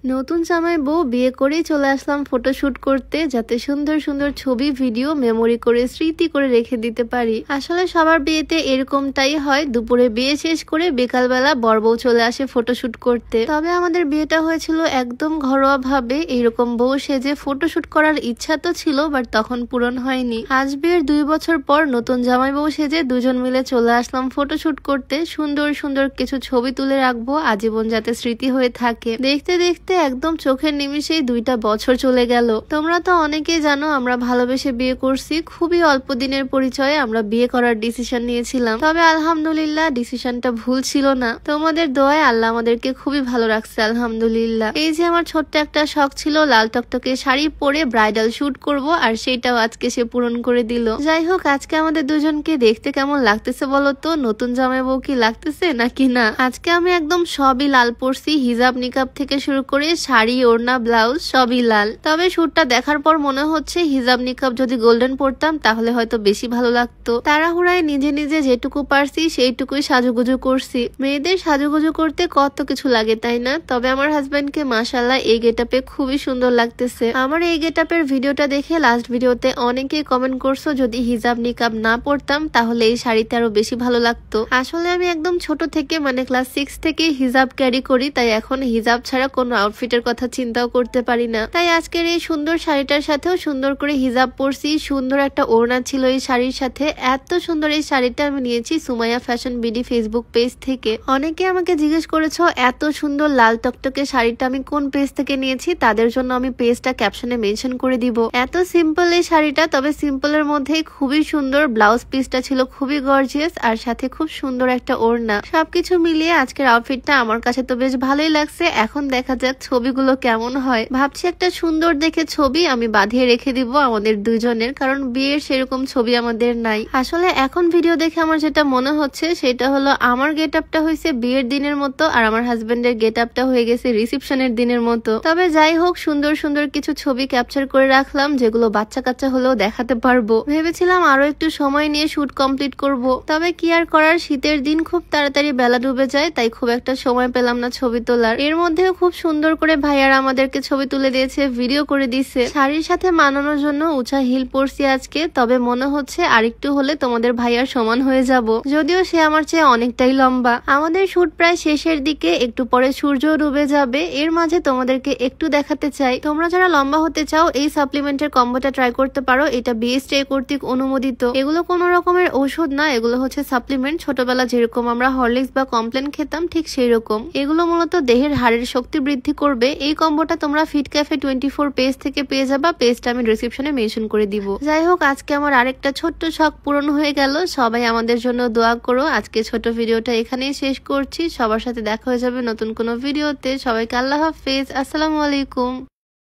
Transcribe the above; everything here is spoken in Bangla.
নতুন জামাই বউ বিয়ে করেই চলে আসলাম ফটোশুট করতে, যাতে সুন্দর সুন্দর ছবি ভিডিও মেমোরি করে স্মৃতি করে রেখে দিতে পারি। আসলে সবার বিয়েতে এরকমটাই হয়, দুপুরে বিয়ে শেষ করে বিকালবেলা বর বউ চলে আসে ফটোশুট করতে। তবে আমাদের বিয়েটা হয়েছিল একদম ঘরোয়া ভাবে। এইরকম বউ সেজে ফটোশুট করার ইচ্ছা তো ছিল, বাট তখন পূরণ হয়নি। আজ বিয়ের 2 বছর পর নতুন জামাই বউ সেজে দুজন মিলে চলে আসলাম ফটোশুট করতে। সুন্দর সুন্দর কিছু ছবি তুলে রাখবো আজীবন, যাতে স্মৃতি হয়ে থাকে। দেখতে দেখতে একদম চোখের নিমিষেই 2টা বছর চলে গেল। তোমরা তো অনেকেই জানো আমরা ভালোবেসে বিয়ে করছি। খুবই অল্প দিনের পরিচয়ে আমরা বিয়ে করার ডিসিশন নিয়েছিলাম। তবে আলহামদুলিল্লাহ ডিসিশনটা ভুল ছিল না। তোমাদের দোয়ায় আল্লাহ আমাদেরকে খুবই ভালো রাখছে আলহামদুলিল্লাহ। এই যে আমার ছোট্ট একটা শখ ছিল লাল টকটকে শাড়ি পরে ব্রাইডাল শুট করব, আর সেটাও আজকে সে পূরণ করে দিল। যাই হোক, আজকে আমাদের দুজনকে দেখতে কেমন লাগতেছে বলো তো? নতুন জামাই বউ কি লাগতেছে নাকি না? আজকে আমি একদম সবই লাল পরছি, হিজাব নিকাব থেকে শুরু করে শাড়ি ওড়না ব্লাউজ সবই লাল। তবে শুটটা দেখার পর মনে হচ্ছে হিজাব নিকাব যদি গোল্ডেন পরতাম তাহলে হয়তো বেশি ভালো লাগতো। তাড়াহুড়ায় নিজে নিজে যেটুকু পারছি সেইটুকুই সাজুগুজু করছি। মেয়েদের সাজুগুজু করতে কত কিছু লাগে তাই না? তবে আমার হাজবেন্ডকে মাশাআল্লাহ এই গেটআপে খুবই সুন্দর লাগতেছে। আমার এই গেটআপের ভিডিওটা দেখে লাস্ট ভিডিওতে অনেকেই কমেন্ট করছো যদি হিজাব নিকাব না পরতাম তাহলে এই শাড়িতে আরো বেশি ভালো লাগতো। আসলে আমি একদম ছোট থেকে মানে ক্লাস 6 থেকে হিজাব ক্যারি করি, তাই এখন হিজাব ছাড়া কোনো আউটফিটের কথা চিন্তাও করতে পারি না। তাই আজকের এই সুন্দর শাড়িটার সাথেও সুন্দর করে হিজাব পরছি। সুন্দর একটা ওড়না ছিল এই শাড়ির সাথে। এত সুন্দর এই শাড়িটা আমি নিয়েছি Sumaiya fashion BD Facebook page থেকে। অনেকে আমাকে জিজ্ঞেস করেছো এত সুন্দর লাল টকটকে শাড়িটা আমি কোন পেজ থেকে নিয়েছি। তাদের জন্য আমি পেজটা ক্যাপশনে মেনশন করে দিব। এত সিম্পল এই শাড়িটা, তবে সিম্পলের মধ্যেই খুবই সুন্দর। ব্লাউজ পিসটা ছিল খুবই গর্জিয়াস, আর সাথে খুব সুন্দর একটা ওড়না। সবকিছু মিলিয়ে আজকের আউটফিটটা আমার কাছে তো বেশ ভালোই লাগছে। এখন দেখা যাক ছবিগুলো কেমন হয়। ভাবছি একটা সুন্দর দেখে ছবি আমি বাঁধিয়ে রেখে দিব আমাদের দুজনের, কারণ বিয়ের সেরকম ছবি আমাদের নাই। আসলে এখন ভিডিও দেখে আমার যেটা মনে হচ্ছে সেটা হলো আমার গেট আপটা হয়েছে বিয়ের দিনের মতো, আর আমার হাজবেন্ডের গেট আপটা হয়ে গেছে রিসেপশনের দিনের মতো। তবে যাই হোক, সুন্দর সুন্দর কিছু ছবি ক্যাপচার করে রাখলাম যেগুলো বাচ্চা কাচ্চা হলেও দেখাতে পারবো। ভেবেছিলাম আরো একটু সময় নিয়ে শুট কমপ্লিট করব, তবে কি আর করার, শীতের দিন খুব তাড়াতাড়ি বেলা ডুবে যায়, তাই খুব একটা সময় পেলাম না ছবি তোলার। এর মধ্যেও খুব সুন্দর করে ভাইয়ারা আমাদেরকে ছবি তুলে দিয়েছে, ভিডিও করে দিয়েছে। শাড়ির সাথে মানানোর জন্য উঁচা হিল পরছি আজকে। তবে মনে হচ্ছে আরেকটু হলে তোমাদের ভাইয়ার সমান হয়ে যাব, যদিও সে আমার চেয়ে অনেকটাই লম্বা। আমাদের শুট প্রায় শেষের দিকে, একটু পরে সূর্য ডুবে যাবে। এর মাঝে তোমাদেরকে একটু দেখাতে চাই, তোমরা যারা লম্বা হতে চাও এই সাপ্লিমেন্টের কম্বোটা ট্রাই করতে পারো। এটা বিএসটি কর্তৃক অনুমোদিত। এগুলো কোনো রকমের ঔষধ না, এগুলো হচ্ছে সাপ্লিমেন্ট। ছোটবেলা যেরকম আমরা হরলিক্স বা কমপ্লেন খেতাম ঠিক সেই রকম। এগুলো মূলত দেহের হাড়ের শক্তি বৃদ্ধি করবে। এই কম্বোটা তোমরা ফিট ক্যাফে 24 পেজ থেকে পেয়ে যাবা। পেজটা আমি ডেসক্রিপশনে মেনশন করে দিব। যাই হোক, আজকে আমার আরেকটা ছোট্ট শখ পূরণ হয়ে গেল। সবাই আমাদের জন্য দোয়া করো। আজকে ছোট ভিডিওটা এখানেই শেষ করছি। সবার সাথে দেখা হয়ে যাবে নতুন কোনো ভিডিওতে। সবাইকে আল্লাহ হাফেজ, আসসালামু আলাইকুম।